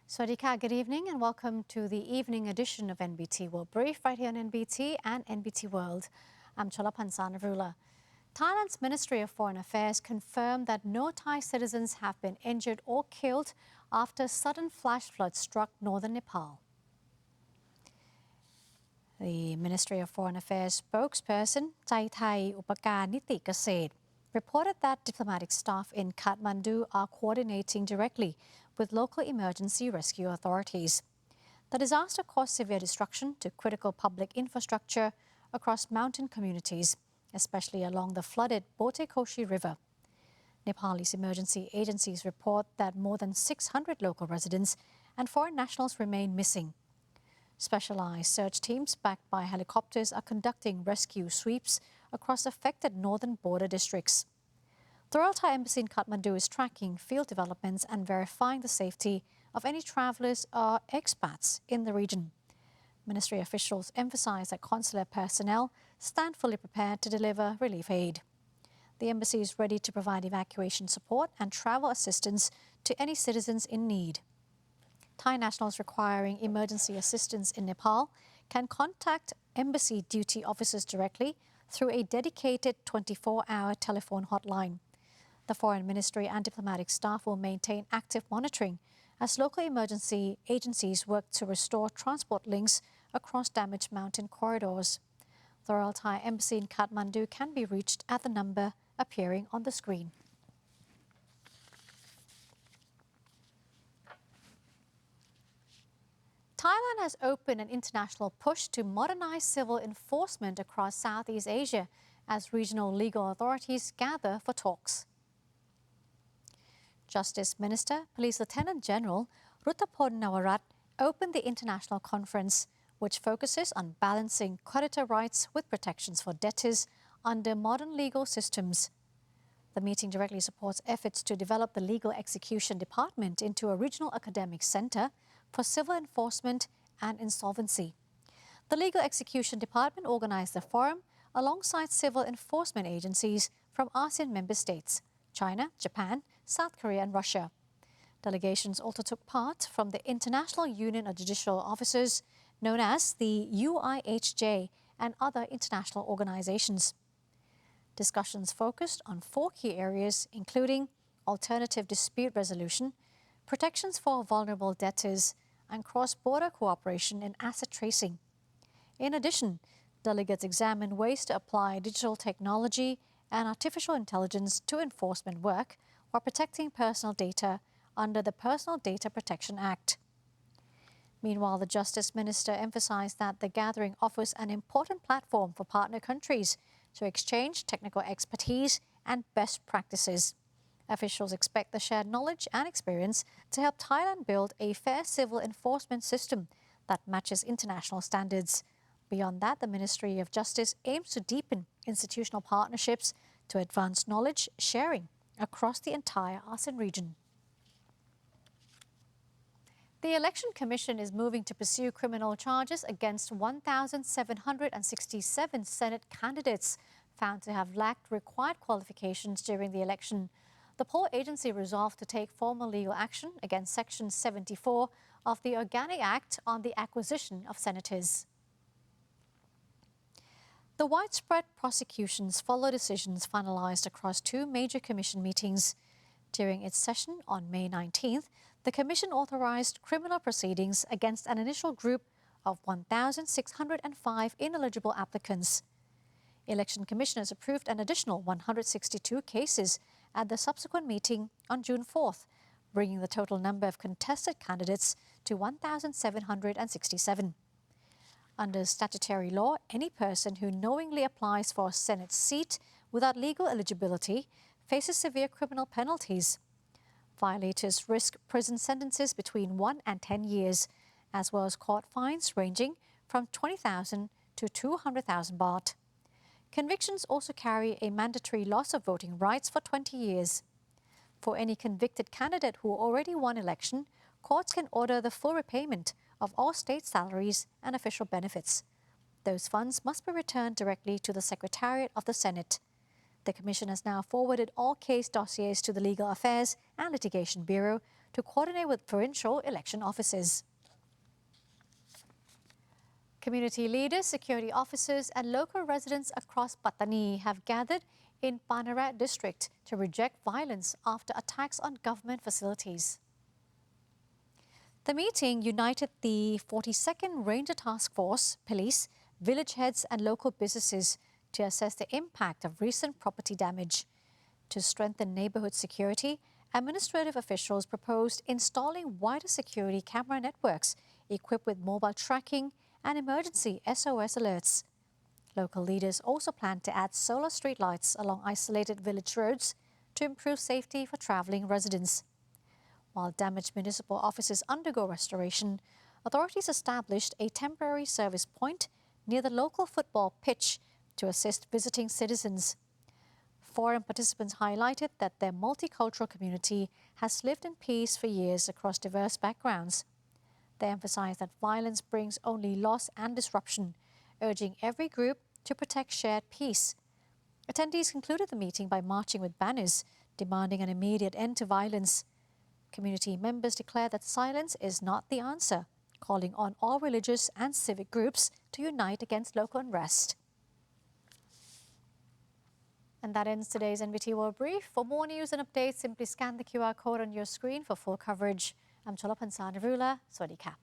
Swadika, good evening and welcome to the evening edition of NBT World Brief right here on NBT and NBT World. I'm Cholapan Navrula. Thailand's Ministry of Foreign Affairs confirmed that no Thai citizens have been injured or killed after sudden flash floods struck northern Nepal. The Ministry of Foreign Affairs spokesperson Chai Thai Upakar Niti Kaset reported that diplomatic staff in Kathmandu are coordinating directly with local emergency rescue authorities. The disaster caused severe destruction to critical public infrastructure across mountain communities, especially along the flooded Botekoshi River. Nepalese emergency agencies report that more than 600 local residents and foreign nationals remain missing. Specialized search teams backed by helicopters are conducting rescue sweeps across affected northern border districts. The Royal Thai Embassy in Kathmandu is tracking field developments and verifying the safety of any travellers or expats in the region. Ministry officials emphasize that consular personnel stand fully prepared to deliver relief aid. The embassy is ready to provide evacuation support and travel assistance to any citizens in need. Thai nationals requiring emergency assistance in Nepal can contact embassy duty officers directly through a dedicated 24-hour telephone hotline. The Foreign Ministry and diplomatic staff will maintain active monitoring as local emergency agencies work to restore transport links across damaged mountain corridors. The Royal Thai Embassy in Kathmandu can be reached at the number appearing on the screen. Thailand has opened an international push to modernize civil enforcement across Southeast Asia as regional legal authorities gather for talks. Justice Minister, Police Lieutenant General Ruttapon Nawarat opened the international conference, which focuses on balancing creditor rights with protections for debtors under modern legal systems. The meeting directly supports efforts to develop the Legal Execution Department into a regional academic center for civil enforcement and insolvency. The Legal Execution Department organized the forum alongside civil enforcement agencies from ASEAN member states, China, Japan, South Korea and Russia. Delegations also took part from the International Union of Judicial Officers, known as the UIHJ, and other international organizations. Discussions focused on 4 key areas, including alternative dispute resolution, protections for vulnerable debtors, and cross-border cooperation in asset tracing. In addition, delegates examined ways to apply digital technology and artificial intelligence to enforcement work while protecting personal data under the Personal Data Protection Act. Meanwhile, the Justice Minister emphasized that the gathering offers an important platform for partner countries to exchange technical expertise and best practices. Officials expect the shared knowledge and experience to help Thailand build a fair civil enforcement system that matches international standards. Beyond that, the Ministry of Justice aims to deepen institutional partnerships to advance knowledge sharing across the entire ASEAN region. The Election Commission is moving to pursue criminal charges against 1,767 Senate candidates found to have lacked required qualifications during the election. The poll agency resolved to take formal legal action against Section 74 of the Organic Act on the acquisition of senators. The widespread prosecutions follow decisions finalized across 2 major commission meetings. During its session on May 19th, the commission authorized criminal proceedings against an initial group of 1,605 ineligible applicants. Election commissioners approved an additional 162 cases at the subsequent meeting on June 4th, bringing the total number of contested candidates to 1,767. Under statutory law, any person who knowingly applies for a Senate seat without legal eligibility faces severe criminal penalties. Violators risk prison sentences between 1 and 10 years, as well as court fines ranging from 20,000 to 200,000 baht. Convictions also carry a mandatory loss of voting rights for 20 years. For any convicted candidate who already won election, courts can order the full repayment of all state salaries and official benefits. Those funds must be returned directly to the Secretariat of the Senate. The Commission has now forwarded all case dossiers to the Legal Affairs and Litigation Bureau to coordinate with provincial election offices. Community leaders, security officers and local residents across Pattani have gathered in Panarat district to reject violence after attacks on government facilities. The meeting united the 42nd Ranger Task Force, police, village heads and local businesses to assess the impact of recent property damage. To strengthen neighbourhood security, administrative officials proposed installing wider security camera networks equipped with mobile tracking and emergency SOS alerts. Local leaders also plan to add solar streetlights along isolated village roads to improve safety for travelling residents. While damaged municipal offices undergo restoration, authorities established a temporary service point near the local football pitch to assist visiting citizens. Forum participants highlighted that their multicultural community has lived in peace for years across diverse backgrounds. They emphasized that violence brings only loss and disruption, urging every group to protect shared peace. Attendees concluded the meeting by marching with banners, demanding an immediate end to violence. Community members declared that silence is not the answer, calling on all religious and civic groups to unite against local unrest. And that ends today's NBT World Brief. For more news and updates, simply scan the QR code on your screen for full coverage. I'm Cholapan Sanarula. Swadee Ka.